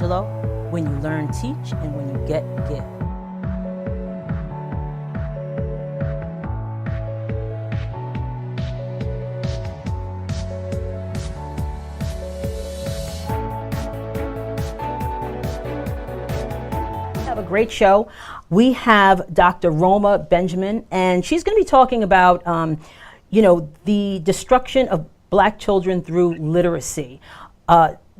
Michelangelo, when you learn, teach, and when you get, give. Have a great show. We have Dr. Roma Benjamin, and she's going to be talking about, the destruction of Black children through literacy.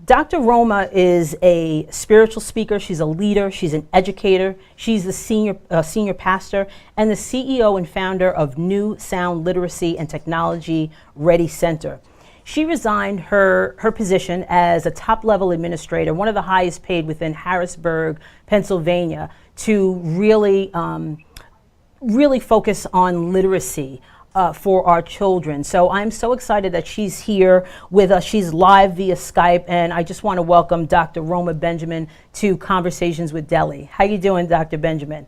Dr. Roma is a spiritual speaker. She's a leader. She's an educator. She's the senior pastor and the CEO and founder of New Sound Literacy and Technology Ready Center. She resigned her position as a top-level administrator, one of the highest paid within Harrisburg, Pennsylvania, to really focus on literacy for our children. So I'm so excited that she's here with us. She's live via Skype, and I just want to welcome Dr. Roma Benjamin to Conversations with Deli. How you doing, Dr. Benjamin?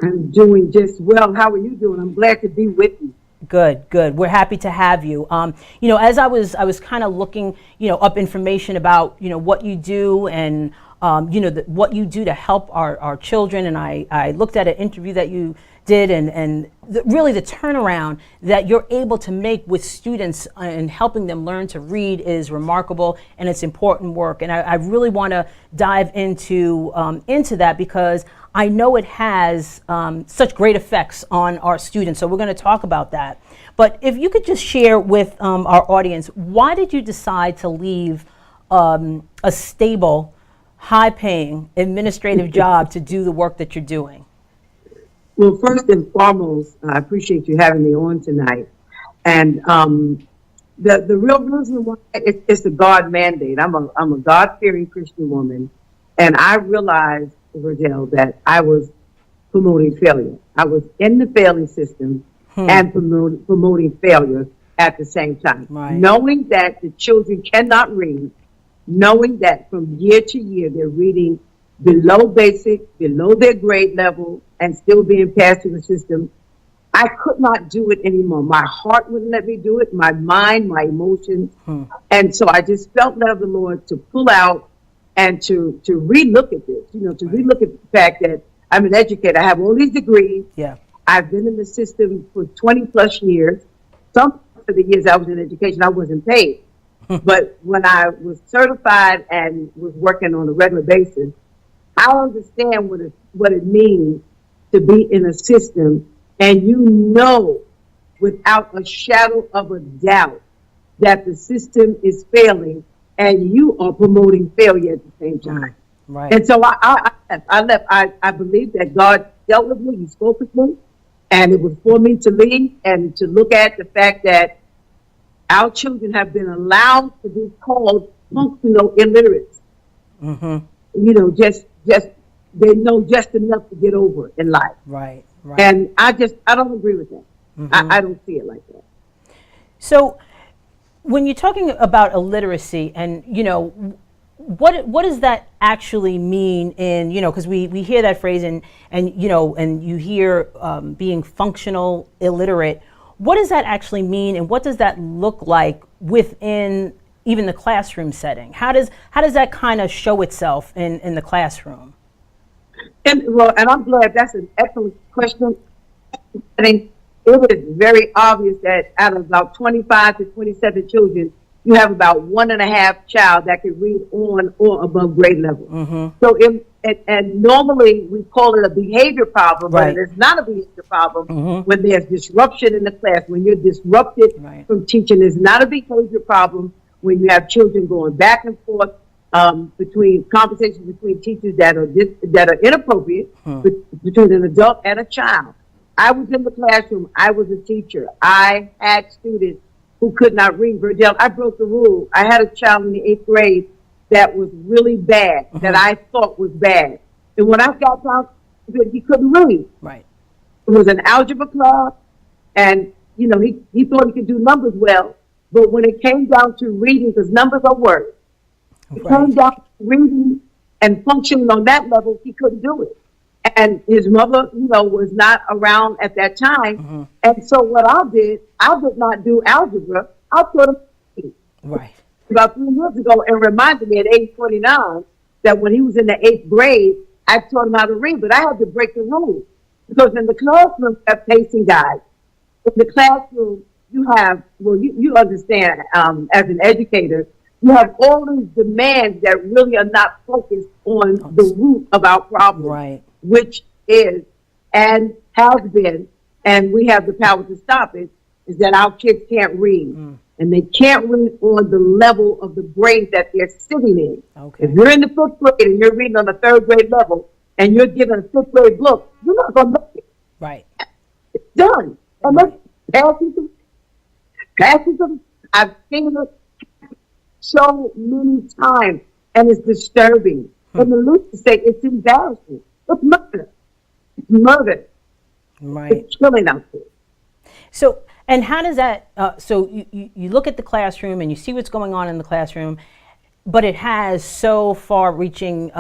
I'm doing just well. How are you doing? I'm glad to be with you. Good. We're happy to have you. As I was kind of looking, up information about, what you do and, what you do to help our children. And I looked at an interview that you did and really the turnaround that you're able to make with students and helping them learn to read is remarkable, and it's important work. And I really want to dive into that because I know it has such great effects on our students. So we're going to talk about that. But if you could just share with our audience, why did you decide to leave a stable, high-paying administrative job to do the work that you're doing? Well, first and foremost, I appreciate you having me on tonight. And the real reason why it's a God mandate. I'm a God-fearing Christian woman, and I realized, Verdel, that I was promoting failure. I was in the failing system and promoting failure at the same time. Right. Knowing that the children cannot read, knowing that from year to year they're reading below basic, below their grade level, and still being passed through the system, I could not do it anymore. My heart wouldn't let me do it, my mind, my emotions. And so I just felt led of the Lord to pull out and to relook at this, to relook at the fact that I'm an educator. I have all these degrees. Yeah. I've been in the system for 20 plus years. Some of the years I was in education, I wasn't paid. But when I was certified and was working on a regular basis, I understand what it means to be in a system, and without a shadow of a doubt that the system is failing and you are promoting failure at the same time. Right. And so I left. I believe that God dealt with me, He spoke with me, and it was for me to leave and to look at the fact that our children have been allowed to be called functional illiterates. Just they know just enough to get over in life. Right. And I don't agree with that. I don't see it like that. So when you're talking about illiteracy and, what does that actually mean in, because we hear that phrase and you hear being functional illiterate. What does that actually mean, and what does that look like within even the classroom setting? How does that kind of show itself in the classroom? And I'm glad. That's an excellent question. I think it is very obvious that out of about 25 to 27 children, you have about 1.5 child that can read on or above grade level. So and normally we call it a behavior problem, right. But it's not a behavior problem when there's disruption in the class. When you're disrupted from teaching, it's not a behavior problem when you have children going back and forth between conversations between teachers that are inappropriate between an adult and a child. I was in the classroom. I was a teacher. I had students who could not read. Verdel, I broke the rule. I had a child in the 8th grade that was really bad, that I thought was bad. And when I got down, he couldn't read. Right. It was an algebra class, and he thought he could do numbers well. But when it came down to reading, because numbers are words, it came down to reading and functioning on that level, he couldn't do it. And his mother, was not around at that time. And so what I did not do algebra. I taught him right. about 3 years ago, and reminded me at age 29 that when he was in the 8th grade, I taught him how to read, but I had to break the rules. Because in the classroom, you have pacing guides. In the classroom, you have, well, you understand, as an educator, you have all these demands that really are not focused on the root of our problem, right, which is, and has been, and we have the power to stop it, is that our kids can't read. And they can't read on the level of the grade that they're sitting in. Okay. If you're in the 5th grade and you're reading on the 3rd grade level, and you're given a 5th grade book, you're not going to make it. Right. It's done. And let's pass it to, I've seen it so many times, and it's disturbing. And the Luther say it's embarrassing. It's murder. It's murder. Right. It's killing out there. So, and how does that, so you look at the classroom and you see what's going on in the classroom, but it has so far-reaching,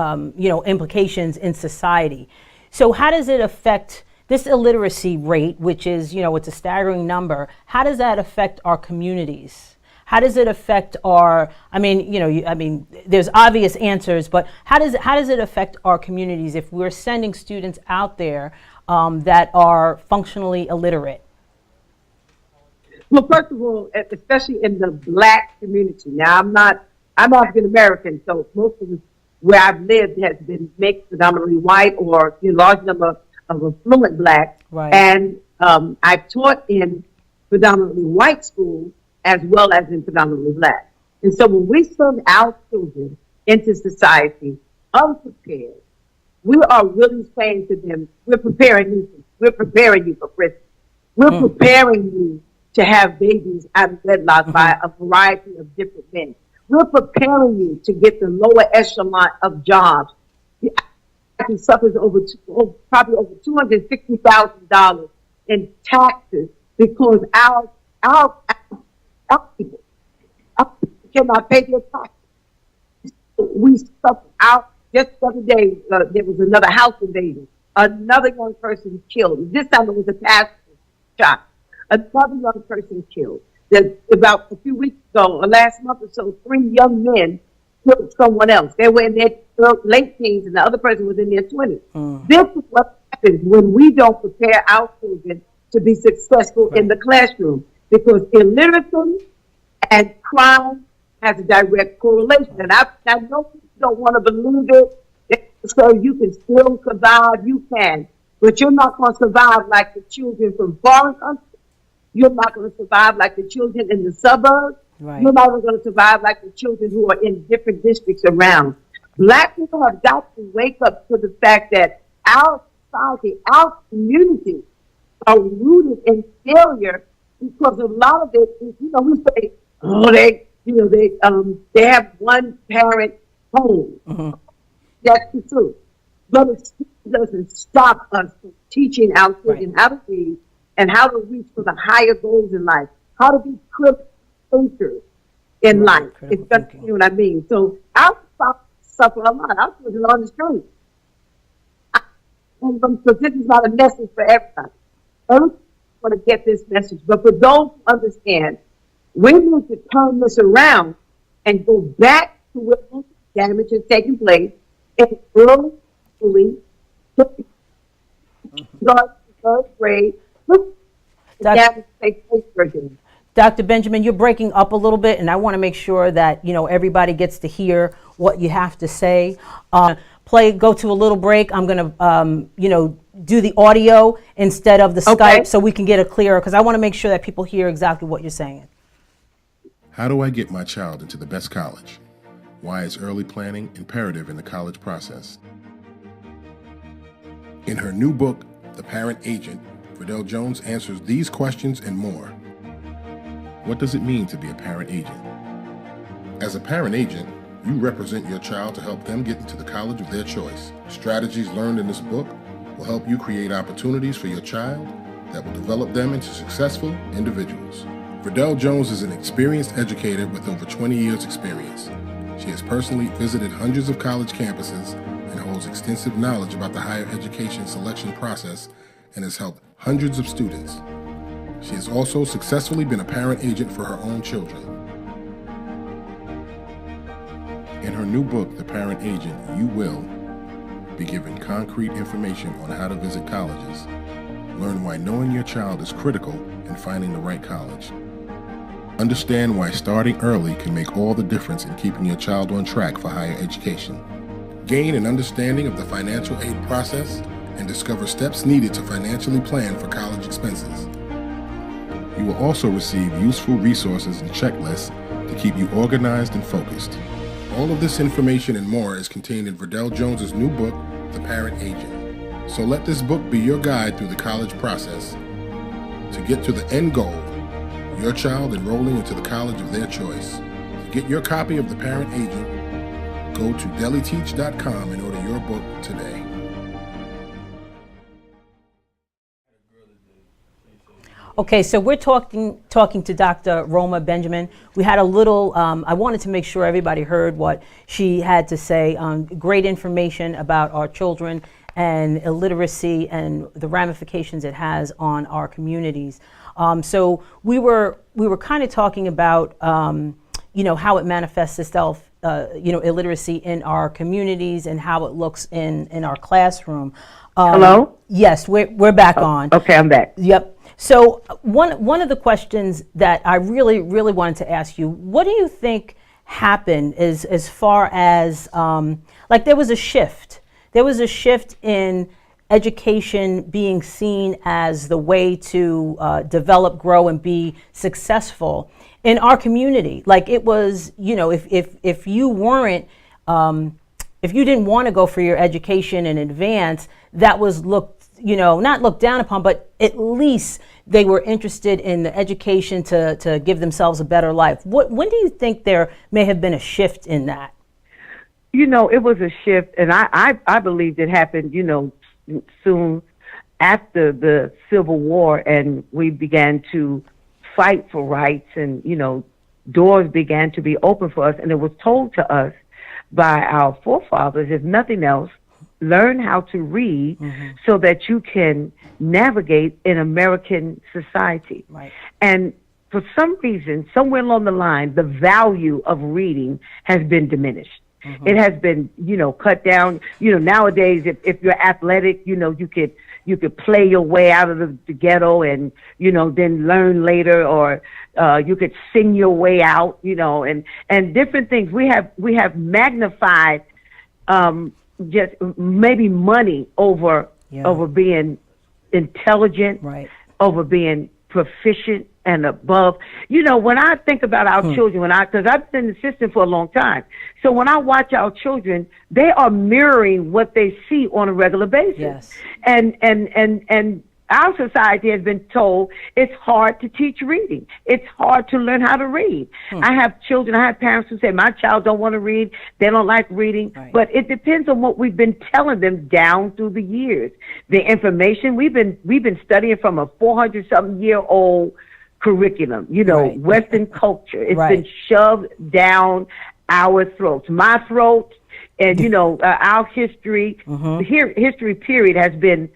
implications in society. So how does it affect this illiteracy rate, which is, it's a staggering number? How does that affect our communities? How does it affect our, there's obvious answers, but how does it affect our communities if we're sending students out there that are functionally illiterate? Well, first of all, especially in the Black community. Now, I'm African American, so most of where I've lived has been mixed, predominantly white or a large number of affluent Black. Right. And I've taught in predominantly white schools as well as in predominantly Black. And so when we send our children into society unprepared, we are really saying to them, we're preparing you for prison. We're preparing you to have babies out of wedlock by a variety of different men. We're preparing you to get the lower echelon of jobs. He suffers probably over $260,000 in taxes because our people cannot pay their taxes. We suffer out. Just the other day, there was another house invasion. Another young person killed. This time it was a pastor shot. Another young person killed. About a few weeks ago, or last month or so, 3 young men killed someone else. They were in their late teens, and the other person was in their 20s. This is what happens when we don't prepare our children to be successful in the classroom, because illiteracy and crime has a direct correlation. And I know people don't want to believe it, so you can still survive. You can, but you're not going to survive like the children from foreign countries. You're not going to survive like the children in the suburbs. Right. You're not going to survive like the children who are in different districts around. Black people have got to wake up to the fact that our society, our community are rooted in failure, because a lot of it is, we say, oh, they have one parent home. That's the truth. But it doesn't stop us from teaching our children how to read and how to reach for the higher goals in life, how to be critical thinkers in life. It's just, you know what I mean? So our suffer a lot. Our children are on the street. So this is not a message for everybody. Everyone want to get this message, but for those who understand, we need to turn this around and go back to where damage is taking place in early schooling, third grade. Dr. Benjamin, you're breaking up a little bit, and I want to make sure that everybody gets to hear what you have to say. Go to a little break. I'm going to do the audio instead of the Skype, so we can get it clearer, because I want to make sure that people hear exactly what you're saying. How do I get my child into the best college? Why is early planning imperative in the college process? In her new book, The Parent Agent, Verdel Jones answers these questions and more. What does it mean to be a parent agent? As a parent agent, you represent your child to help them get into the college of their choice. Strategies learned in this book will help you create opportunities for your child that will develop them into successful individuals. Verdel Jones is an experienced educator with over 20 years' experience. She has personally visited hundreds of college campuses and holds extensive knowledge about the higher education selection process and has helped hundreds of students. She has also successfully been a parent agent for her own children. In her new book, The Parent Agent, you will be given concrete information on how to visit colleges, learn why knowing your child is critical in finding the right college, understand why starting early can make all the difference in keeping your child on track for higher education, gain an understanding of the financial aid process, and discover steps needed to financially plan for college expenses. You will also receive useful resources and checklists to keep you organized and focused. All of this information and more is contained in Verdel Jones's new book, The Parent Agent. So let this book be your guide through the college process to get to the end goal, your child enrolling into the college of their choice. To get your copy of The Parent Agent, go to deliteach.com and order your book today. Okay, so we're talking to Dr. Roma Benjamin. We had a little, I wanted to make sure everybody heard what she had to say. Great information about our children and illiteracy and the ramifications it has on our communities. So we were kind of talking about, how it manifests itself, illiteracy in our communities and how it looks in our classroom. Hello? Yes, we're back on. Okay, I'm back. Yep. So one of the questions that I really wanted to ask you, what do you think happened as far as there was a shift? There was a shift in education being seen as the way to develop, grow, and be successful in our community. Like it was, if you weren't, if you didn't want to go for your education in advance, that was not looked down upon, but at least they were interested in the education to give themselves a better life. When do you think there may have been a shift in that? It was a shift, and I believe it happened, soon after the Civil War, and we began to fight for rights, and, doors began to be open for us, and it was told to us by our forefathers, if nothing else, learn how to read so that you can navigate in American society. Right. And for some reason, somewhere along the line, the value of reading has been diminished. It has been, cut down. Nowadays, if you're athletic, you could play your way out of the ghetto and, then learn later, or you could sing your way out, and different things. We have magnified just maybe money over being intelligent, right, over being proficient and above. When I think about our children, because I've been in the system for a long time, so when I watch our children, they are mirroring what they see on a regular basis. Yes. And our society has been told it's hard to teach reading. It's hard to learn how to read. I have children, I have parents who say, my child don't want to read, they don't like reading. Right. But it depends on what we've been telling them down through the years. The information, we've been studying from a 400-something-year-old curriculum, Right. Western culture. It's Right. been shoved down our throats, my throat, and, our history, history period has been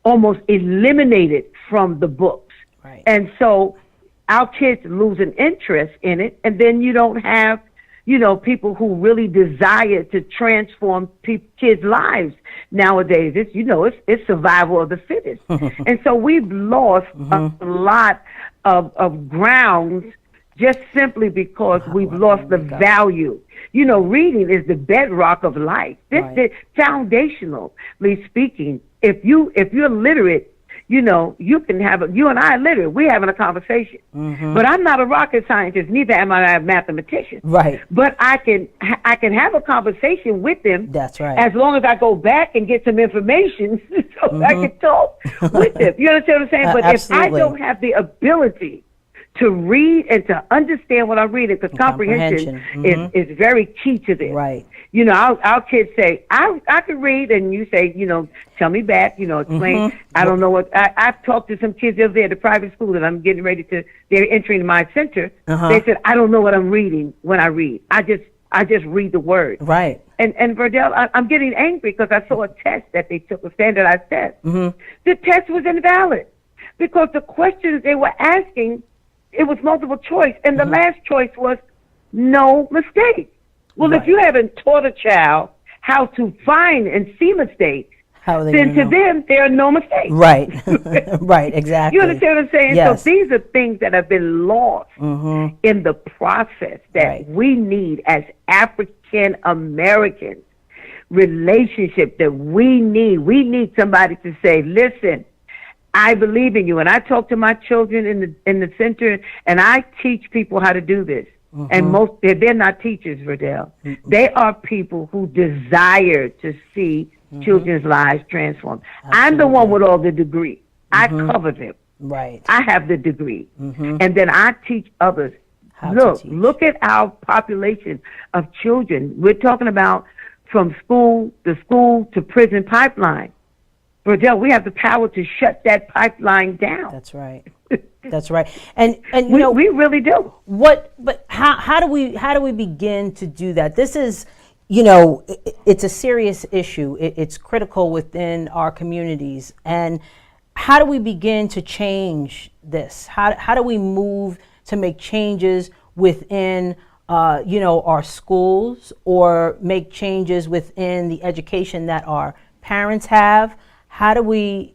almost eliminated from the books. Right. And so our kids lose an interest in it, and then you don't have, people who really desire to transform kids' lives nowadays. It's survival of the fittest. And so we've lost a lot of grounds just simply because we've lost the value. Reading is the bedrock of life. This foundationally speaking. If you're literate, you and I are literate. We're having a conversation. But I'm not a rocket scientist, neither am I a mathematician. Right. But I can have a conversation with them. That's right. As long as I go back and get some information so I can talk with them. You understand what I'm saying? But absolutely. if I don't have the ability to read and to understand what I'm reading, because comprehension is very key to this. Right. Our kids say, I can read, and you say, tell me back, explain. I don't know what, I've talked to some kids the other day at the private school that I'm getting ready to, they're entering my center. They said, I don't know what I'm reading when I read. I just read the word. Right. And Verdel, I'm getting angry because I saw a test that they took, a standardized test. The test was invalid because the questions they were asking, it was multiple choice, and the last choice was no mistake. Well, Right. if you haven't taught a child how to find and see mistakes, How are they then to gonna know? them, there are no mistakes. Right. Right, exactly. You understand what I'm saying? Yes. So these are things that have been lost in the process that Right. we need as African Americans. Relationship that we need. We need somebody to say, listen, I believe in you. And I talk to my children in the center, and I teach people how to do this. And they're not teachers, Verdel. They are people who desire to see children's lives transformed. I'm the one with all the degree. I cover them. Right. I have the degree. And then I teach others. How to teach. Look at our population of children. We're talking about from school to prison pipeline. Verdel, we have the power to shut that pipeline down. That's right. That's right. And you know, we really do. But how do we begin to do that? This is, you know, it's a serious issue. It's critical within our communities. And how do we begin to change this? How do we move to make changes within you know, our schools, or make changes within the education that our parents have? How do we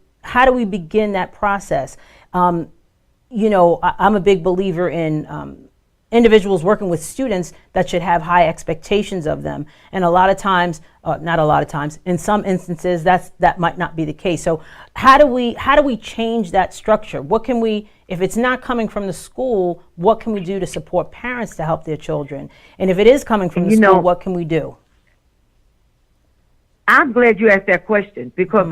begin that process? You know, I'm a big believer in individuals working with students that should have high expectations of them. And a lot of times, not a lot of times, in some instances, that might not be the case. So how do we change that structure? What can we, if it's not coming from the school, what can we do to support parents to help their children? And if it is coming from the school, what can we do? I'm glad you asked that question, because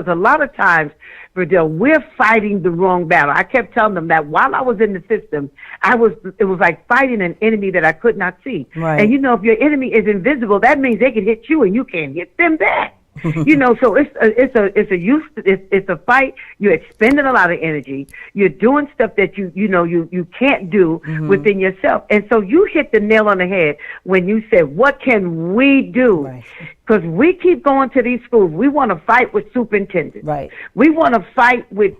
a lot of times, Verdel, we're fighting the wrong battle. I kept telling them that while I was in the system, it was like fighting an enemy that I could not see. Right. And you know, if your enemy is invisible, that means they can hit you and you can't hit them back. You know, so it's a fight. You're expending a lot of energy. You're doing stuff that you can't do within yourself. And so you hit the nail on the head when you said, what can we do? Right. Because we keep going to these schools. We want to fight with superintendents. Right. We want to fight with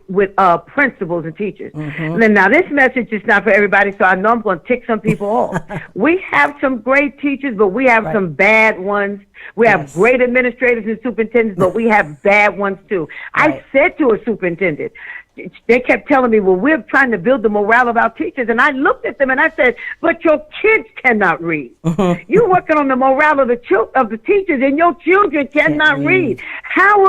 principals and teachers. And now this message is not for everybody, so I know I'm going to tick some people off. We have some great teachers, but we have some bad ones. We have great administrators and superintendents, but we have bad ones too. I said to a superintendent, they kept telling me, well, we're trying to build the morale of our teachers. And I looked at them and I said, but your kids cannot read. You're working on the morale of the teachers, and your children cannot read. How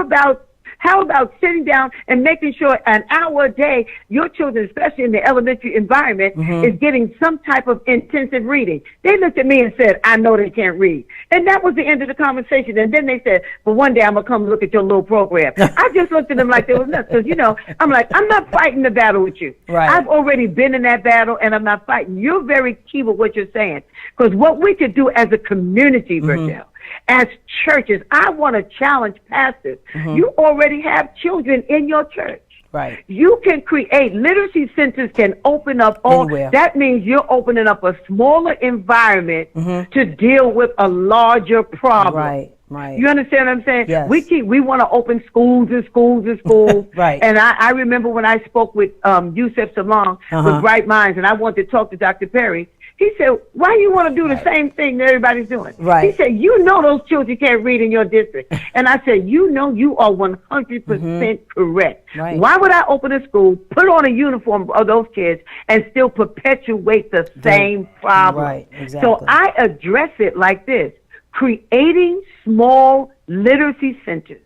about sitting down and making sure an hour a day, your children, especially in the elementary environment, is getting some type of intensive reading? They looked at me and said, I know they can't read. And that was the end of the conversation. And then they said, well, one day I'm going to come look at your little program. I just looked at them like they was nuts. Because, you know, I'm like, I'm not fighting the battle with you. Right. I've already been in that battle, and I'm not fighting. You're very key with what you're saying. Because what we could do as a community, Verdel, as churches, I want to challenge pastors. You already have children in your church. Right. You can create literacy centers, can open up Anywhere. That means you're opening up a smaller environment to deal with a larger problem. Right. Right. You understand what I'm saying? Yes. We want to open schools and schools and schools. Right. And I remember when I spoke with Yusef Salon with Bright Minds, and I wanted to talk to Dr. Perry. He said, why you want to do the same thing that everybody's doing? Right. He said, you know those children can't read in your district. And I said, you know you are 100% correct. Right. Why would I open a school, put on a uniform of those kids, and still perpetuate the same problem? Right, exactly. So I address it like this: creating small literacy centers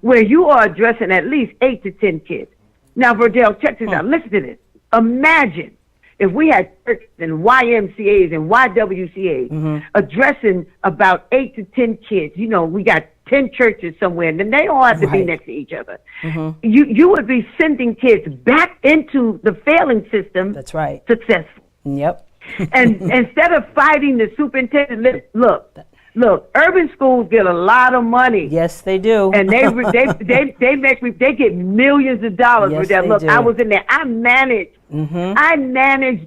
where you are addressing at least 8 to 10 kids. Now, Verdel, check this out. Listen to this. Imagine if we had churches and YMCAs and YWCAs addressing about 8 to 10 kids. You know, we got 10 churches somewhere, and then they all have to be next to each other. You would be sending kids back into the failing system. That's right. Successful. Yep. And instead of fighting the superintendent, look, urban schools get a lot of money. Yes, they do. And they get millions of dollars Yes, with that. they Look, do. I was in there. I managed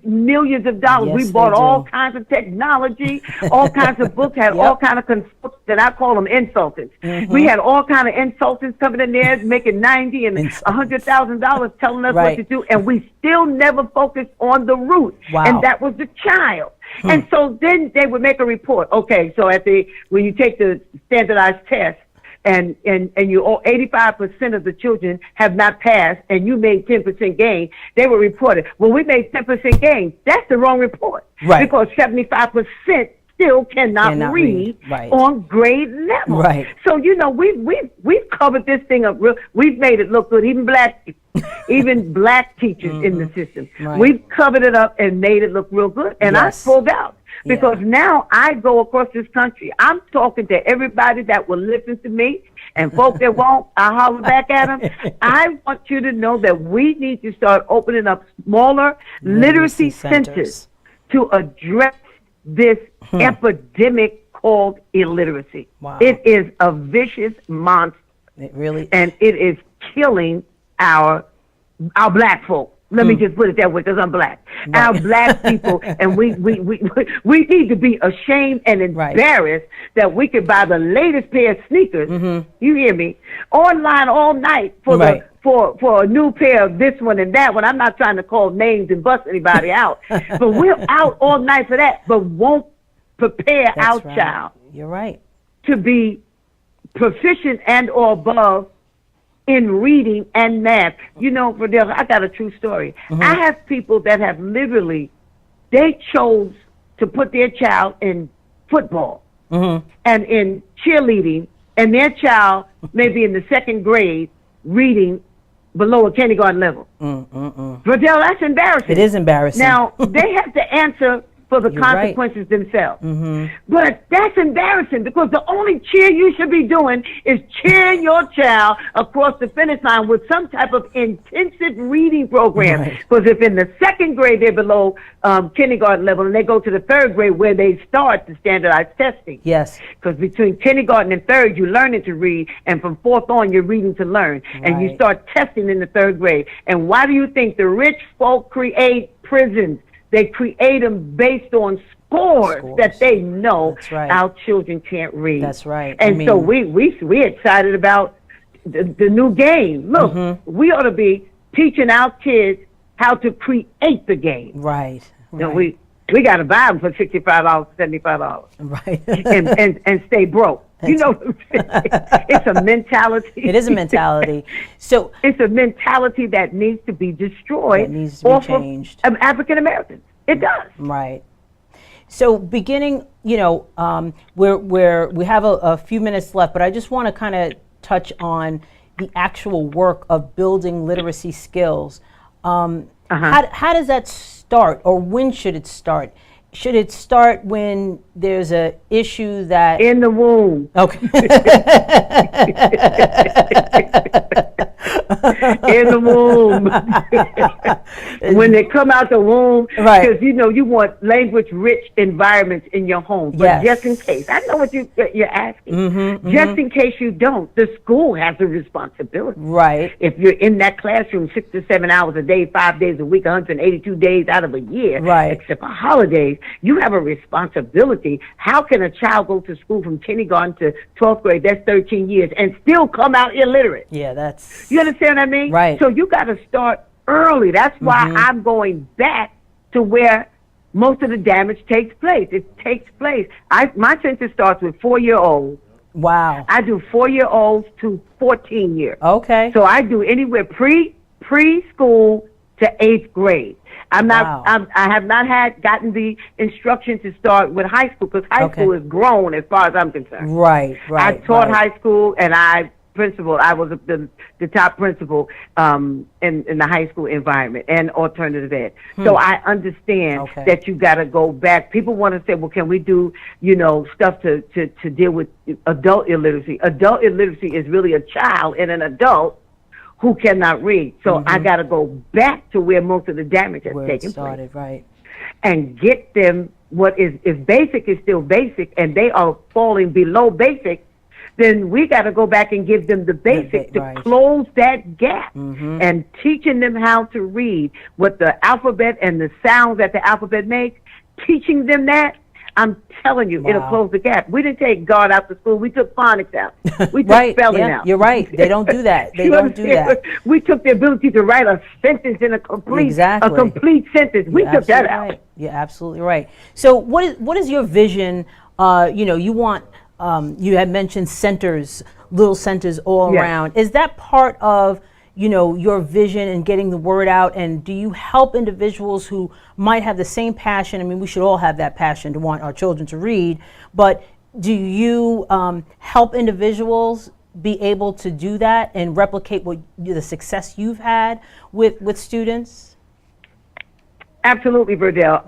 millions of dollars. Yes, We bought they do. all kinds of technology, all kinds of books, had all kinds of consultants, and I call them insultants. We had all kinds of insultants coming in there making $90,000 and $100,000 telling us what Right. to do, and we still never focused on the root. Wow. And that was the child. And so then they would make a report. Okay, so when you take the standardized test, and you 85% of the children have not passed, and you made 10% gain, they would report it. Well, we made 10% gain. That's the wrong report, right? Because 75% still cannot read right. on grade level. Right. So we've covered this thing up real. We've made it look good. Even black teachers in the system. Right. We've covered it up and made it look real good. And I pulled out. Because now I go across this country. I'm talking to everybody that will listen to me, and folks that won't, I holler back at them. I want you to know that we need to start opening up smaller literacy centers to address this epidemic called illiteracy. Wow. It is a vicious monster. It really, and it is killing our black folk. Let me just put it that way, because I'm black. Right. Our black people, and we need to be ashamed and embarrassed that we could buy the latest pair of sneakers. You hear me? Online all night for for a new pair of this one and that one. I'm not trying to call names and bust anybody out, but we're out all night for that, but won't prepare our child. You're right. To be proficient and or above in reading and math. You know, Verdel, I got a true story. I have people that have literally, they chose to put their child in football and in cheerleading, and their child may be in the second grade reading below a kindergarten level. Verdel, that's embarrassing. It is embarrassing. Now, they have to answer for the consequences themselves. But that's embarrassing, because the only cheer you should be doing is cheering your child across the finish line with some type of intensive reading program. Because if in the second grade they're below kindergarten level, and they go to the third grade where they start the standardized testing. Yes. Because between kindergarten and third, you're learning to read, and from fourth on, you're reading to learn. And you start testing in the third grade. And why do you think the rich folk create prisons? They create them based on scores that they know our children can't read. That's right. And so we excited about the new game. Look, we ought to be teaching our kids how to create the game. Right. You know, we got to buy them for $65, $75. Right. and stay broke. You know, it's a mentality. It is a mentality. So it's a mentality that needs to be destroyed. It needs to be changed. Of African Americans. It does. Right. So beginning, you know, we have a few minutes left, but I just want to kind of touch on the actual work of building literacy skills. How does that start, or when should it start? Should it start when there's a issue that... In the womb. Okay. In the womb. When they come out the womb, because you know you want language-rich environments in your home. But just in case, I know what you're asking. Just in case you don't, the school has a responsibility. Right. If you're in that classroom 6 to 7 hours a day, 5 days a week, 182 days out of a year, except for holidays, you have a responsibility. How can a child go to school from kindergarten to 12th grade, that's 13 years, and still come out illiterate? Yeah, that's... You understand what I mean? Right. So you got to start early. That's why I'm going back to where most of the damage takes place. It takes place. My census starts with 4-year-olds. Wow. I do 4-year-olds to 14 years. Okay. So I do anywhere preschool to 8th grade. I'm not. I have not gotten the instruction to start with high school, because high school is grown as far as I'm concerned. Right. I taught high school, and I was the top principal in the high school environment and alternative ed. So I understand that you got to go back. People want to say, well, can we do, you know, stuff to deal with adult illiteracy? Adult illiteracy is really a child and an adult who cannot read. So I got to go back to where most of the damage has taken place. Right. And get them what is basic is still basic, and they are falling below basic. Then we got to go back and give them the basic to close that gap, and teaching them how to read, what the alphabet and the sounds that the alphabet makes, teaching them that. I'm telling you, it'll close the gap. We didn't take God out of school. We took phonics out. We took right. spelling out. You're right. They don't do that. They don't do that. We took the ability to write a sentence in a complete sentence. We took that out. Right. You're absolutely right. So what is your vision? You want, you had mentioned centers, little centers all around. Is that part of, your vision and getting the word out? And do you help individuals who might have the same passion? I mean, we should all have that passion to want our children to read, but do you help individuals be able to do that and replicate the success you've had with students? Absolutely, Verdel.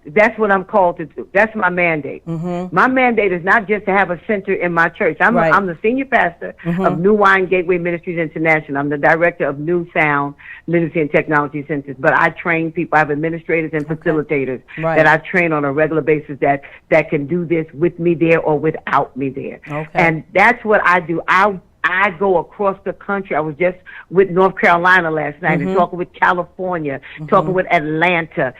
That's what I'm called to do. That's my mandate. My mandate is not just to have a center in my church. I'm the senior pastor of New Wine Gateway Ministries International. I'm the director of New Sound Literacy and Technology Centers. But I train people. I have administrators and facilitators that I train on a regular basis that can do this with me there or without me there. And that's what I do. I go across the country. I was just with North Carolina last night and talking with California, talking with Atlanta,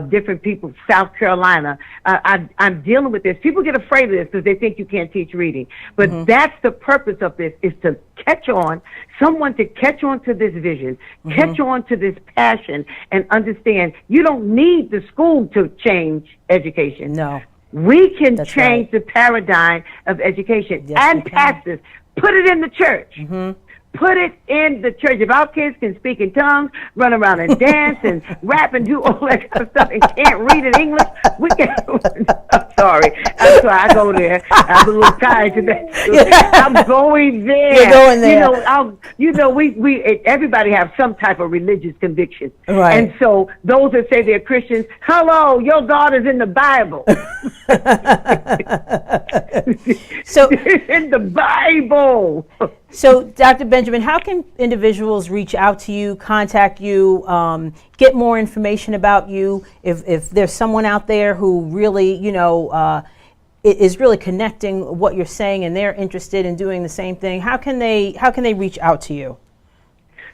different people, South Carolina. I'm dealing with this. People get afraid of this because they think you can't teach reading. But that's the purpose of this, is to someone to catch on to this vision, catch on to this passion, and understand you don't need the school to change education. No. We can change the paradigm of education. And pastors. Put it in the church. Put it in the church. If our kids can speak in tongues, run around and dance and rap and do all that kind of stuff and can't read in English, we can. I'm sorry. I go there. I'm a little tired today. I'm going there. You're going there. We everybody have some type of religious conviction. Right. And so those that say they're Christians, hello, your God is in the Bible. So it's in the Bible. So, Dr. Benjamin, how can individuals reach out to you, contact you, get more information about you? If there's someone out there who really, is really connecting what you're saying and they're interested in doing the same thing, how can they reach out to you?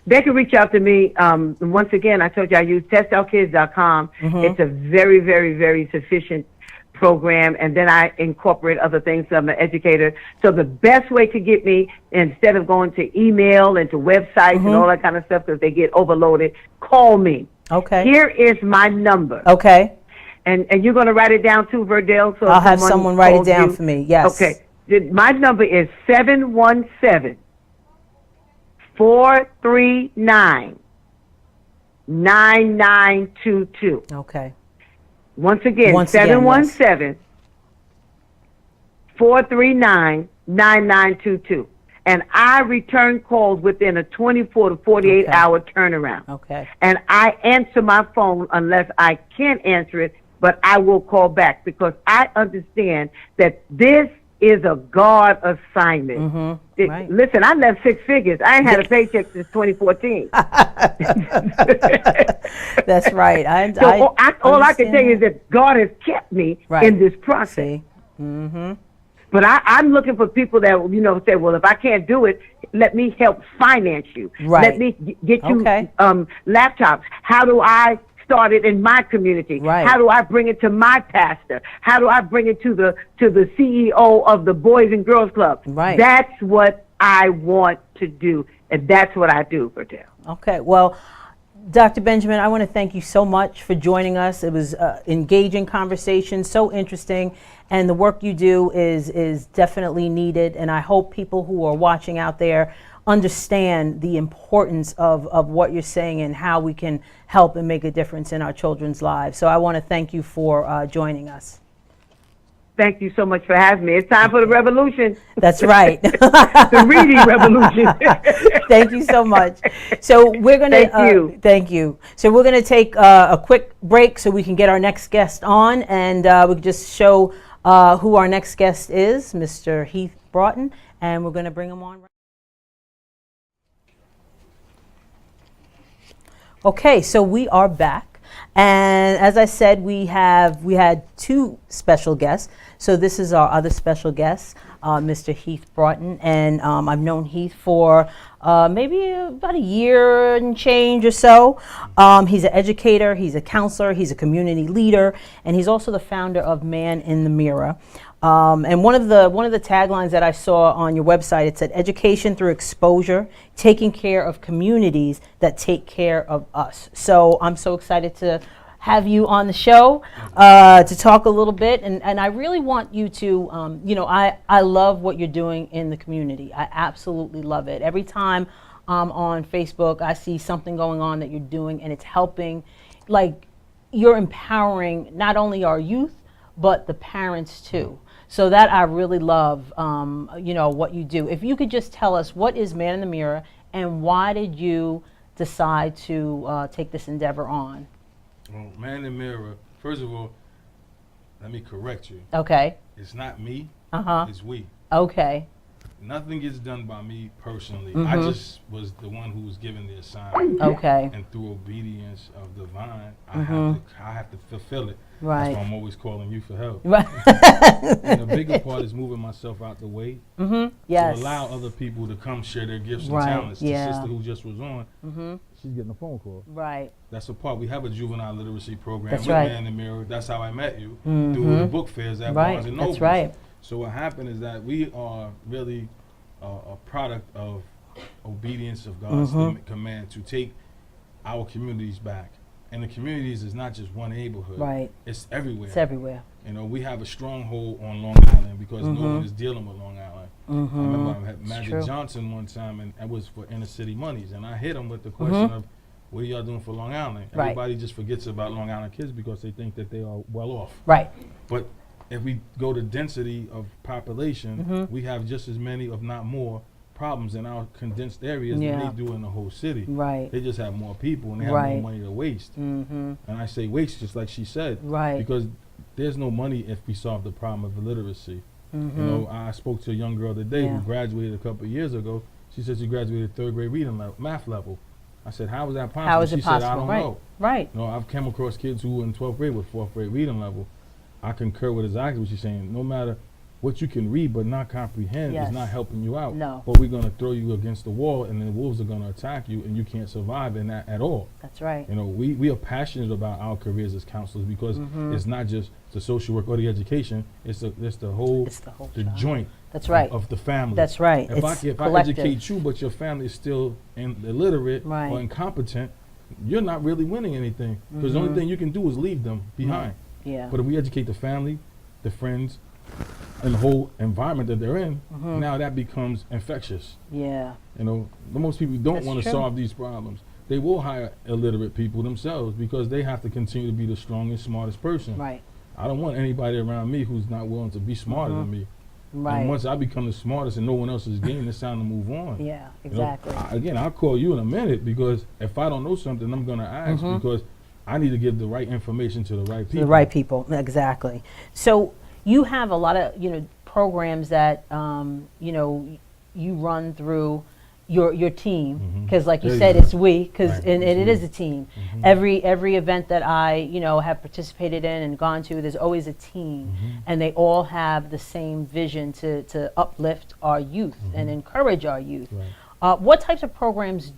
They can reach out to me. Once again, I told you I use testoutkids.com. It's a very, very, very sufficient program, and then I incorporate other things. I'm an educator. So the best way to get me, instead of going to email and to websites and all that kind of stuff because they get overloaded, call me. Okay. Here is my number. Okay. And you're going to write it down too, Verdel? So I'll have someone write it down for me. Yes. Okay. My number is 717-439-9922. Okay. Once again, 717-439-9922. And I return calls within a 24 to 48 hour turnaround. Okay. And I answer my phone unless I can't answer it, but I will call back because I understand that this is a God assignment. Right. Listen, I left 6 figures. I ain't had a paycheck since 2014. That's right. All I can tell you is that God has kept me in this process. But I'm looking for people that, say, well, if I can't do it, let me help finance you. Let me get you laptops. How do I start it in my community? How do I bring it to my pastor? How do I bring it to the CEO of the Boys and Girls Club? That's what I want to do, and that's what I do, Verdel. Okay. Well, Dr. Benjamin, I want to thank you so much for joining us. It was engaging conversation, so interesting, and the work you do is definitely needed, and I hope people who are watching out there understand the importance of what you're saying and how we can help and make a difference in our children's lives. So I want to thank you for joining us. Thank you so much for having me. It's time for the revolution. That's right. The reading revolution. Thank you so much. So we're going to thank you. So we're going to take a quick break so we can get our next guest on, and we can just show who our next guest is, Mr. Heath Broughton, and we're going to bring him on. Okay, so we are back. And as I said, we had two special guests. So this is our other special guest, Mr. Heath Broughton. And I've known Heath for maybe about a year and change or so. He's an educator, he's a counselor, he's a community leader, and he's also the founder of Man in the Mirror. And one of the taglines that I saw on your website, it said, "Education through exposure, taking care of communities that take care of us." So I'm so excited to have you on the show to talk a little bit. And I really want you to, I love what you're doing in the community. I absolutely love it. Every time I'm on Facebook, I see something going on that you're doing, and it's helping, like, you're empowering not only our youth, but the parents too. So that I really love, what you do. If you could just tell us, what is Man in the Mirror, and why did you decide to take this endeavor on? Well, Man in the Mirror, first of all, let me correct you. Okay. It's not me, it's we. Okay. Nothing gets done by me personally. I just was the one who was given the assignment. Okay. And through obedience of divine, I have to fulfill it. Right. That's why I'm always calling you for help. Right. And the bigger part is moving myself out the way. Yes. To allow other people to come share their gifts and Right, talents. yeah. The sister who just was on, she's getting a phone call. Right. That's a part. We have a juvenile literacy program That's with right. Man in the Mirror. That's how I met you, through the book fairs at Right. Barnes and Noble. That's right. So what happened is that we are really a product of obedience of God's command to take our communities back. And the communities is not just one neighborhood. Right. It's everywhere. It's everywhere. You know, we have a stronghold on Long Island because no one is dealing with Long Island. I remember I had Magic Johnson one time, and it was for inner city monies. And I hit him with the question of, what are y'all doing for Long Island? Right. Everybody just forgets about Long Island kids because they think that they are well off. Right. But if we go to density of population, we have just as many, if not more, problems in our condensed areas than they do in the whole city. Right. They just have more people and they have more money to waste. And I say waste just like she said. Right. Because there's no money if we solve the problem of illiteracy. You know, I spoke to a young girl today who graduated a couple of years ago. She said she graduated 3rd grade reading math level. I said, how is that possible? How is it she possible? said, I don't know. Right. You know, I've come across kids who were in 12th grade with 4th grade reading level. I concur with exactly what she's saying. No matter what you can read but not comprehend is not helping you out. No. But we're going to throw you against the wall, and then the wolves are going to attack you, and you can't survive in that at all. That's right. You know, we are passionate about our careers as counselors because it's not just the social work or the education. It's the whole joint. That's right. Of the family. That's right. If I educate you, but your family is still illiterate or incompetent, you're not really winning anything because the only thing you can do is leave them behind. Yeah. But if we educate the family, the friends, and the whole environment that they're in, now that becomes infectious. Yeah. You know, most people don't want to solve these problems. They will hire illiterate people themselves because they have to continue to be the strongest, smartest person. Right. I don't want anybody around me who's not willing to be smarter than me. Right. And once I become the smartest and no one else is gaining, it's time to move on. Yeah, exactly. You know, I'll call you in a minute because if I don't know something, I'm going to ask because I need to give the right information to the right people. The right people, exactly. So you have a lot of, programs that, you run through your team, because like you said, it's we, because and it is a team. Every event that I have participated in and gone to, there's always a team, and they all have the same vision to uplift our youth and encourage our youth. Right. What types of programs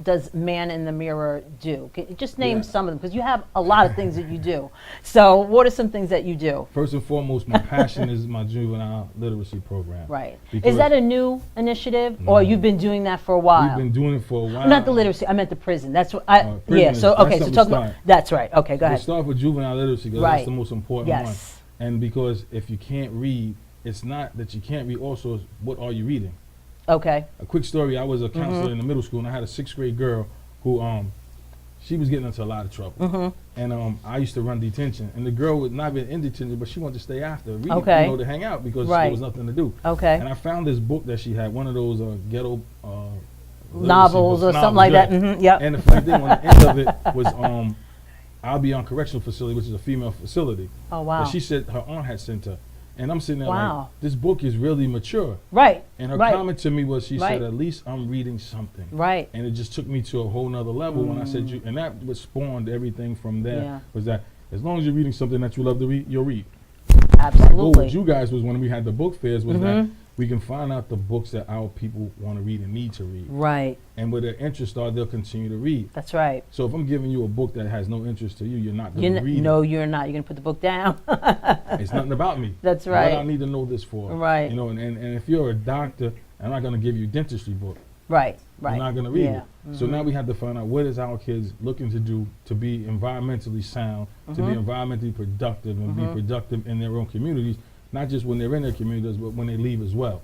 does Man in the Mirror do? Just name some of them, because you have a lot of things that you do. So what are some things that you do? First and foremost, my passion is my juvenile literacy program. Right. Is that a new initiative, or you've been doing that for a while? We've been doing it for a while. Not the literacy, I meant the prison. That's what I, yeah, so, okay, so talk about, that's right, okay, go ahead. We'll start with juvenile literacy, because that's the most important one. And because if you can't read, it's not that you can't read, also, what are you reading? Okay. A quick story, I was a counselor in the middle school, and I had a 6th grade girl who, she was getting into a lot of trouble. And I used to run detention, and the girl would not been in detention, but she wanted to stay after, read, to hang out, because there was nothing to do. And I found this book that she had, one of those ghetto novels or something like that. Yep. And the funny thing, on the end of it was, I'll be on correctional facility, which is a female facility. Oh, wow. But she said her aunt had sent her. And I'm sitting there Wow. like, this book is really mature. Right. And her right. comment to me was, she Right. said, at least I'm reading something. Right. And it just took me to a whole nother level when I said, you, and that was spawned everything from there. Yeah. Was that as long as you're reading something that you love to read, you'll read. My goal Absolutely. with you guys was when we had the book fairs was that we can find out the books that our people want to read and need to read. Right. And where their interests are, they'll continue to read. That's right. So if I'm giving you a book that has no interest to you, you're not going to read No, it. you're not. You're going to put the book down. It's nothing about me. That's right. What I need to know this for. Right. You know, and if you're a doctor, I'm not going to give you a dentistry book. Right. Right. You're not going to read Yeah. it. So now we have to find out what is our kids looking to do to be environmentally sound, to be environmentally productive, and be productive in their own communities, not just when they're in their communities, but when they leave as well.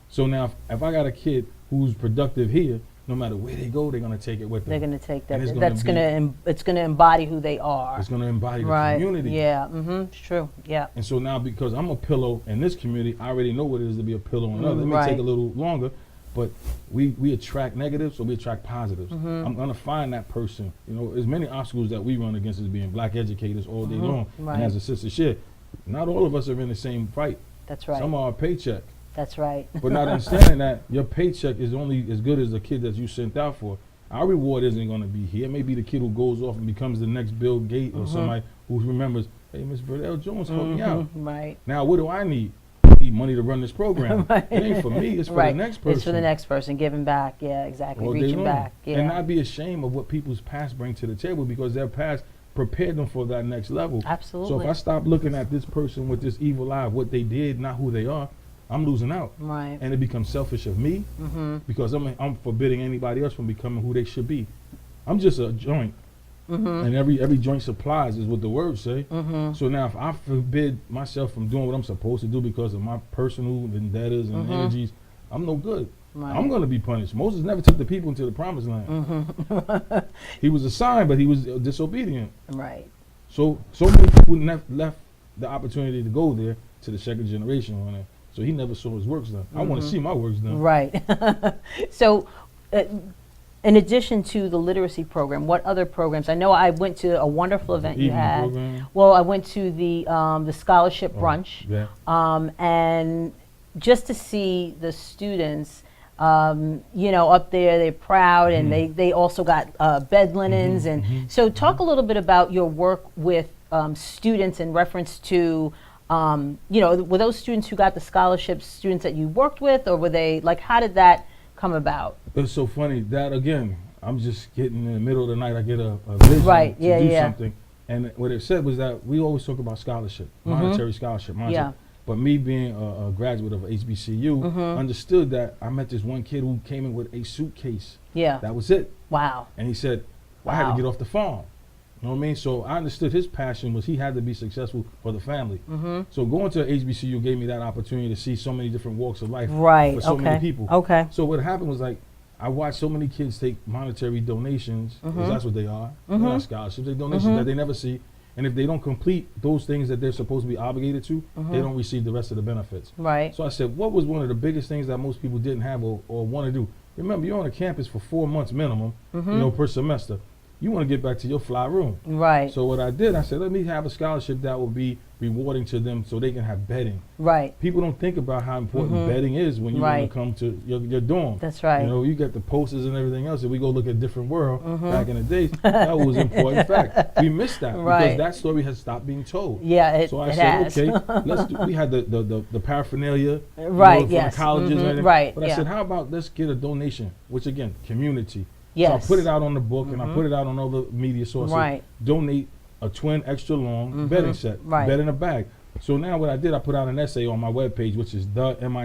So now if I got a kid who's productive here, no matter where they go, they're going to take it with them. They're going to take that. And It's going to embody who they are. It's going to embody the Right. community. Yeah. It's true. Yeah. And so now, because I'm a pillow in this community, I already know what it is to be a pillow in another. It may Right. take a little longer, but we attract negatives, so we attract positives. I'm going to find that person. You know, as many obstacles that we run against as being black educators all day long. Right. And as a sister shared, not all of us are in the same fight. That's right. Some are a paycheck. That's right. But not understanding that your paycheck is only as good as the kid that you sent out for. Our reward isn't going to be here. It may be the kid who goes off and becomes the next Bill Gates or somebody who remembers, hey, Miss Verdel Jones helped me out. Right. Now, what do I need? I need money to run this program. Right. It ain't for me. It's for Right. the next person. It's for the next person. Giving back. Yeah, exactly. All day Reaching long. back. Yeah. And not be ashamed of what people's past bring to the table, because their past prepared them for that next level. Absolutely. So if I stop looking at this person with this evil eye of what they did, not who they are, I'm losing out. Right. And it becomes selfish of me because I'm forbidding anybody else from becoming who they should be. I'm just a joint. And every joint supplies is what the words say. So now if I forbid myself from doing what I'm supposed to do because of my personal vendettas and energies, I'm no good. Right. I'm going to be punished. Moses never took the people into the promised land. He was assigned, but he was disobedient. Right. So many people left the opportunity to go there to the second generation on it. So he never saw his works done. I want to see my works done. Right. So, in addition to the literacy program, what other programs? I know I went to a wonderful event you Evening had. program. Well, I went to the scholarship brunch, Yeah. and just to see the students, you know, up there, they're proud, and they also got bed linens, and so talk a little bit about your work with students in reference to. You know, were those students who got the scholarships students that you worked with, or were they, like, how did that come about? It's so funny that, again, I'm just getting in the middle of the night, I get a vision Right, to yeah, do yeah. something. And what it said was that we always talk about scholarship, monetary scholarship. Yeah. But me being a graduate of HBCU, understood that I met this one kid who came in with a suitcase. Yeah. That was it. Wow. And he said, I had Wow. to get off the farm. You know what I mean? So I understood his passion was he had to be successful for the family. So going to HBCU gave me that opportunity to see so many different walks of life Right. for so Okay. many people. Okay. So what happened was, like, I watched so many kids take monetary donations, because that's what they are. They're not scholarships, they're donations that they never see. And if they don't complete those things that they're supposed to be obligated to, they don't receive the rest of the benefits. Right. So I said, what was one of the biggest things that most people didn't have or want to do? Remember, you're on a campus for 4 months minimum, you know, per semester. You want to get back to your fly room. Right. So what I did, I said, let me have a scholarship that will be rewarding to them so they can have bedding. Right. People don't think about how important bedding is when you want Right. to come to your dorm. That's right. You know, you get the posters and everything else. If we go look at different world back in the days, that was an important fact. We missed that Right. because that story has stopped being told. Yeah, So I it said, has. okay, let's do, we had the paraphernalia, you Right, know, from yes. the colleges and everything. Right, But I yeah. said, how about let's get a donation, which again, community. Yes. So I put it out on the book and I put it out on all the media sources. Right. Donate a twin extra long bedding set, Right. bed in a bag. So now what I did, I put out an essay on my webpage, which is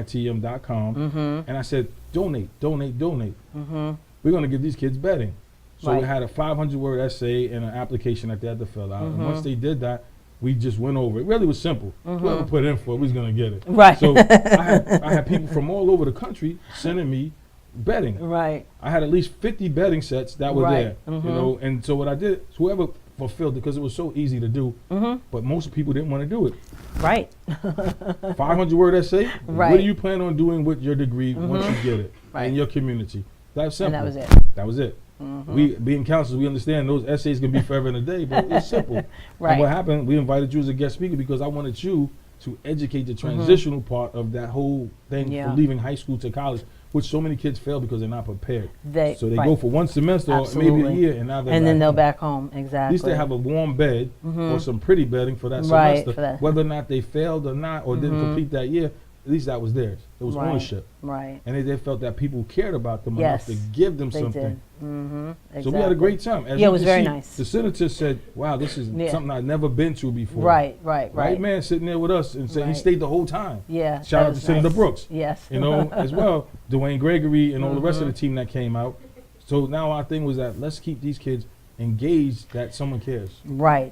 themitm.com, and I said, donate. We're going to give these kids bedding. So Right. we had a 500-word essay and an application that they had to fill out. And once they did that, we just went over it. It really was simple. Whoever put in for it, we was going to get it. Right. So I had people from all over the country sending me bedding. Right. I had at least 50 bedding sets that were Right. there, you know. And so what I did, whoever fulfilled it, because it was so easy to do, but most people didn't want to do it. Right. 500-word essay. Right. What do you plan on doing with your degree once you get it Right. in your community? That's simple. And that was it. That was it. We, being counselors, we understand those essays can be forever and a day, but it's simple. Right. And what happened, we invited you as a guest speaker because I wanted you to educate the transitional part of that whole thing from leaving high school to college, which so many kids fail because they're not prepared. So they go for one semester or maybe a year, and now they're and then they'll home. back home. Exactly. At least they have a warm bed or some pretty bedding for that semester. Whether or not they failed or not or didn't complete that year, at least that was theirs. It was ownership. Right. And they felt that people cared about them enough to give them something. Exactly. So we had a great time. As it was very nice. The senator said, wow, this is something I've never been to before. Right man sitting there with us and said he stayed the whole time. Yeah. Shout out to Senator Brooks. Yes. You know, as well, Dwayne Gregory and all the rest of the team that came out. So now our thing was that let's keep these kids engaged, that someone cares. Right.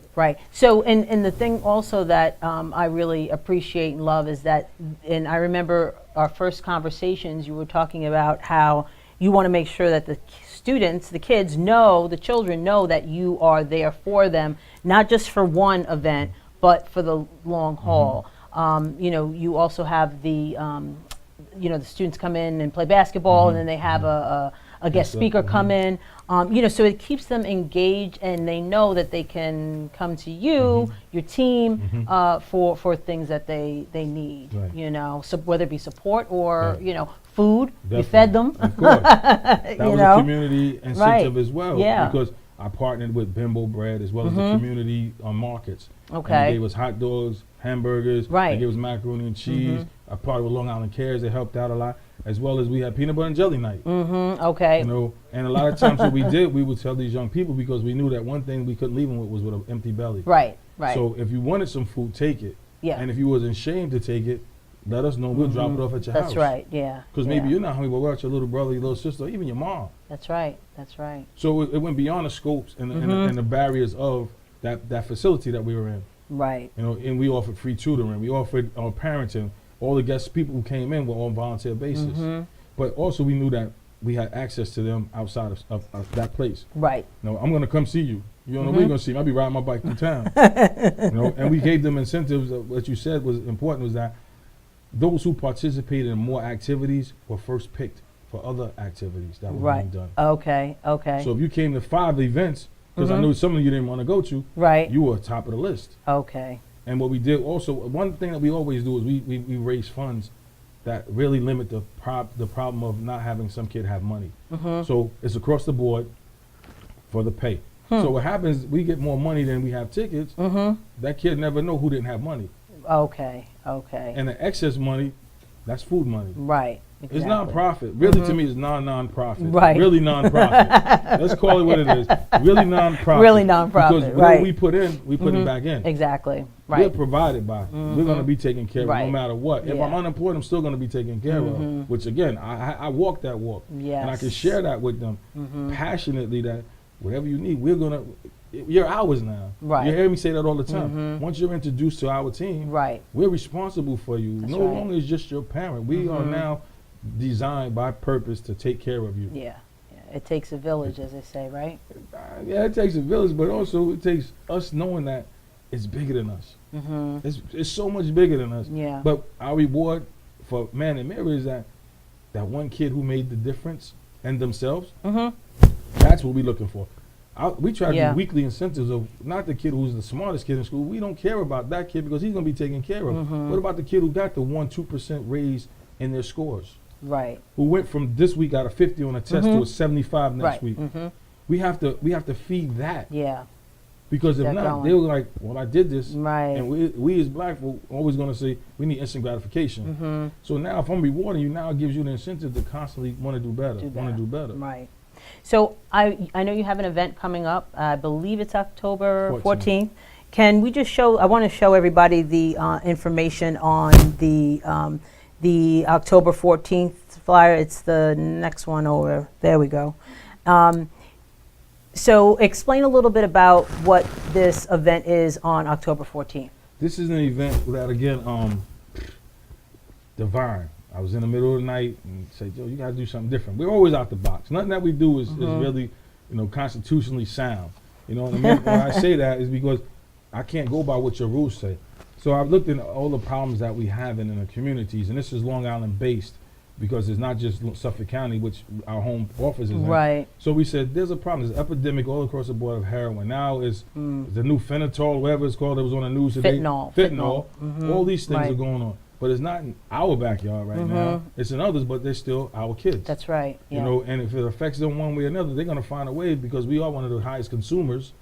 So, and the thing also that I really appreciate and love is that, and I remember our first conversations, you were talking about how you want to make sure that the students, the kids know, the children know that you are there for them, not just for one event, but for the long haul. You know, you also have the, you know, the students come in and play basketball, and then they have a guest speaker come in. You know, so it keeps them engaged, and they know that they can come to you, your team, for things that they need. You know, so whether it be support or you know, food, you fed them. Of course, that was a community incentive as well. Because I partnered with Bimbo Bread as well as the community markets. And they gave us hot dogs, hamburgers. They gave us macaroni and cheese. I partnered with Long Island Cares. They helped out a lot. As well as we had peanut butter and jelly night. You know, and a lot of times what we did, we would tell these young people because we knew that one thing we couldn't leave them with was with an empty belly. Right. So if you wanted some food, take it. And if you wasn't ashamed to take it, let us know. We'll drop it off at your house. That's right. Because maybe you're not hungry, but what about your little brother, your little sister, or even your mom? That's right. So it went beyond the scopes and the barriers of that facility that we were in. You know, and we offered free tutoring. We offered parenting. All the guest people who came in were on volunteer basis. But also we knew that we had access to them outside of that place. You know, I'm going to come see you. You don't know where you're going to see me. I'll be riding my bike through town. You know, and we gave them incentives. What you said was important was that those who participated in more activities were first picked for other activities that were being done. Okay. So if you came to 5 events, because I know some of you didn't want to go to, you were top of the list. And what we did also, one thing that we always do is we raise funds that really limit the problem of not having some kid have money. So it's across the board for the pay. So what happens, we get more money than we have tickets. That kid never know who didn't have money. And the excess money, that's food money. Exactly. It's non-profit. Really, to me, it's non-profit. Really non-profit. Let's call it what it is. Really non-profit. Because whatever we put in, we put it back in. We're provided by. We're going to be taken care of no matter what. If I'm unemployed, I'm still going to be taken care of. Which, again, I walk that walk. And I can share that with them passionately that whatever you need, we're going to, you're ours now. You hear me say that all the time. Once you're introduced to our team, we're responsible for you. No longer is just your parent. We are now designed by purpose to take care of you. It takes a village, as they say, right? It takes a village, but also it takes us knowing that it's bigger than us. It's so much bigger than us. But our reward for Man and Mary is that one kid who made the difference in themselves, that's what we're looking for. We try to do weekly incentives of not the kid who's the smartest kid in school. We don't care about that kid because he's going to be taken care of. What about the kid who got the 1-2% raise in their scores? Who went from this week out of 50 on a test to a 75 next week. We have to feed that. Because if not, they were like, well, I did this. And we as black folk always going to say, we need instant gratification. So now if I'm rewarding you, now it gives you the incentive to constantly want to do better. So I know you have an event coming up. I believe it's October 14th. Can we just show, I want to show everybody the information on the October 14th flyer. It's the next one over. There we go. So explain a little bit about what this event is on October 14th. This is an event that, again, divine. I was in the middle of the night and said, "Yo, you got to do something different." We're always out the box. Nothing that we do is really, constitutionally sound. You know what I mean? When I say that is because I can't go by what your rules say. So I've looked at all the problems that we have in the communities, and this is Long Island based. because it's not just Suffolk County, which our home office is in. Right. So we said there's a problem. There's an epidemic all across the board of heroin. Now is the new phenitol, whatever it's called. It was on the news today. Fentanyl. All these things are going on, but it's not in our backyard right now. It's in others, but they're still our kids. That's right. Yeah. You know, and if it affects them one way or another, they're going to find a way, because we are one of the highest consumers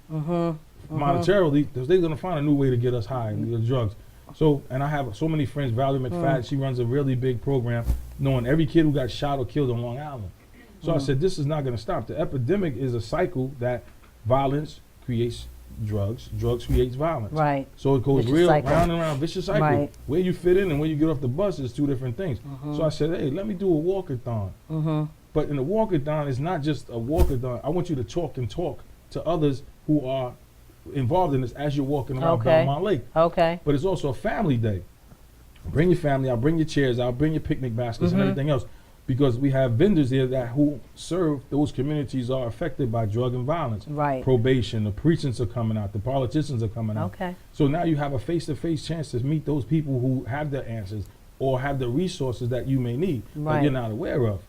monetarily. Because they're going to find a new way to get us high with the drugs. So, and I have so many friends. Valerie McFadden, she runs a really big program, knowing every kid who got shot or killed on Long Island. So I said, this is not going to stop. The epidemic is a cycle that violence creates drugs, drugs creates violence. Right. So it goes Vicious cycle. round and round, vicious cycle. Right. Where you fit in and where you get off the bus is two different things. So I said, hey, let me do a walkathon. But in a walkathon, it's not just a walkathon. I want you to talk to others who are involved in this as you're walking around Belmont Lake. Okay. But it's also a family day. Bring your family out, bring your chairs out, bring your picnic baskets and everything else, because we have vendors here that who serve those communities are affected by drug and violence. Right. Probation, the precincts are coming out, the politicians are coming out. Okay. So now you have a face-to-face chance to meet those people who have the answers or have the resources that you may need that you're not aware of.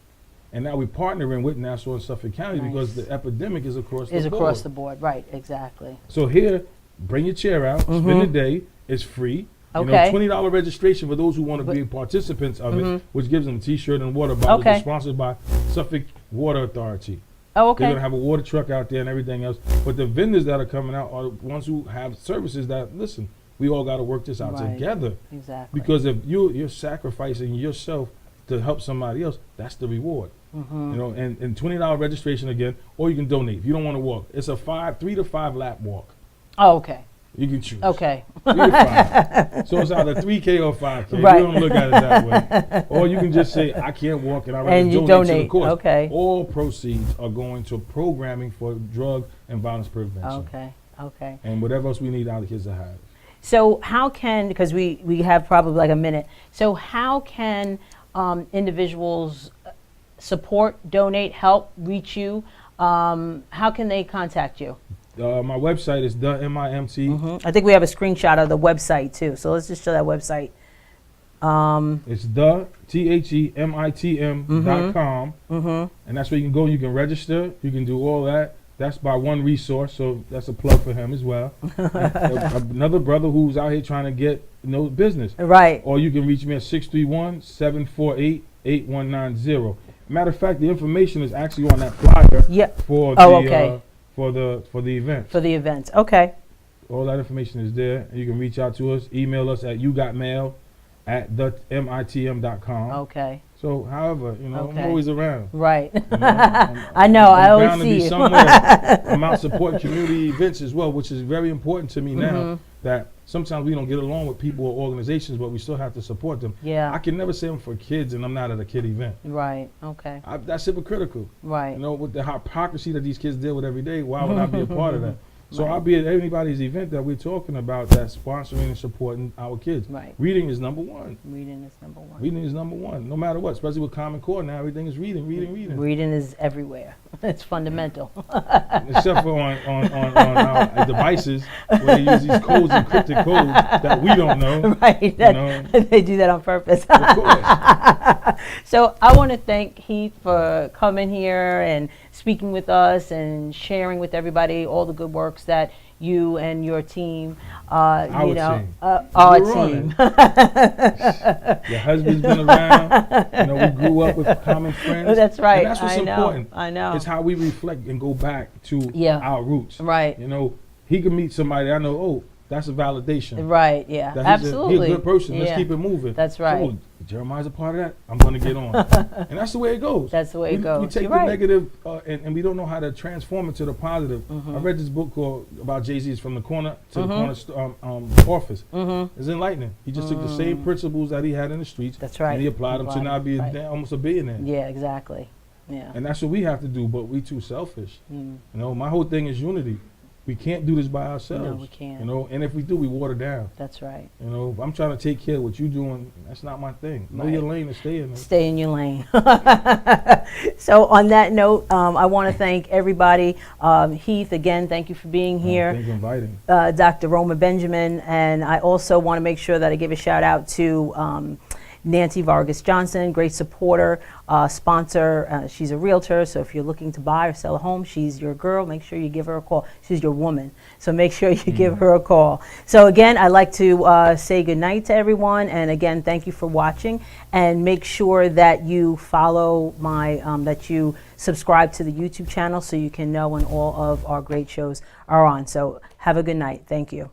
And now we're partnering with Nassau and Suffolk County because the epidemic is across the board. Across the board, right, exactly. So here, bring your chair out, spend the day, it's free. You know, $20 registration for those who want to be participants of it, which gives them a t-shirt and water bottle. It's sponsored by Suffolk Water Authority. Oh, okay. They're going to have a water truck out there and everything else. But the vendors that are coming out are the ones who have services that, listen, we all got to work this out together. Exactly. Because if you're sacrificing yourself to help somebody else, that's the reward. You know, and $20 registration again, or you can donate if you don't want to walk. It's a 3 to 5 lap walk. Oh, okay. You can choose. Okay. 3 to 5. So it's either 3K or 5K. Right. You don't look at it that way. Or you can just say, I can't walk and I'd rather donate to the cause. Okay. All proceeds are going to programming for drug and violence prevention. Okay. Okay. And whatever else we need our kids to have. So how can, because we have probably like a minute, so how can individuals support, donate, help, reach you? How can they contact you? My website is the MIMT. I think we have a screenshot of the website too. So let's just show that website. It's the THEMITM.com. And that's where you can go. You can register. You can do all that. That's by one resource. So that's a plug for him as well. Another brother who's out here trying to get business. Right. Or you can reach me at 631-748-8190. Matter of fact, the information is actually on that flyer for the for the event. For the event. Okay. All that information is there. You can reach out to us, email us at yougotmail@themitm.com. Okay. So, however, I'm always around. Right. I know. I always always see you. I'm out supporting community events as well, which is very important to me now. That sometimes we don't get along with people or organizations, but we still have to support them. Yeah. I can never say I'm for kids and I'm not at a kid event. Right. Okay. That's hypocritical. Right. With the hypocrisy that these kids deal with every day, why would I be a part of that? So I'll be at anybody's event that we're talking about that's sponsoring and supporting our kids. Right. Reading is number one. Reading is number one. Reading is number one, no matter what, especially with Common Core now, everything is reading. Reading is everywhere. It's fundamental. Except for on our devices where they use these codes, encrypted codes that we don't know. Right. They do that on purpose. Of course. So I want to thank Heath for coming here and speaking with us and sharing with everybody all the good works that you and your team, our team. Your husband's been around. We grew up with common friends. That's right. And that's what's important. I know. It's how we reflect and go back to our roots. Right. He can meet somebody I know. Oh, that's a validation. Right. Yeah. Absolutely. He's a good person. Let's keep it moving. That's right. So, Jeremiah's a part of that. I'm going to get on. And that's the way it goes. That's the way it goes. We take the negative and we don't know how to transform it to the positive. I read this book called about Jay-Z's From the Corner to the Corner Office. It's enlightening. He just took the same principles that he had in the streets. That's right. And he applied them to now be almost a billionaire. Yeah, exactly. Yeah. And that's what we have to do, but we too selfish. My whole thing is unity. We can't do this by ourselves. No, we can't. And if we do, we water down. That's right. If I'm trying to take care of what you're doing, that's not my thing. Know your lane and stay in it. Stay in your lane. So on that note, I want to thank everybody. Heath, again, thank you for being here. Thank you for inviting. Dr. Roma Benjamin, and I also want to make sure that I give a shout out to Nancy Vargas Johnson, great supporter, sponsor. She's a realtor, so if you're looking to buy or sell a home, she's your girl. Make sure you give her a call. She's your woman, so make sure you give her a call. So again, I'd like to say good night to everyone, and again, thank you for watching. And make sure that you follow my, that you subscribe to the YouTube channel so you can know when all of our great shows are on. So have a good night. Thank you.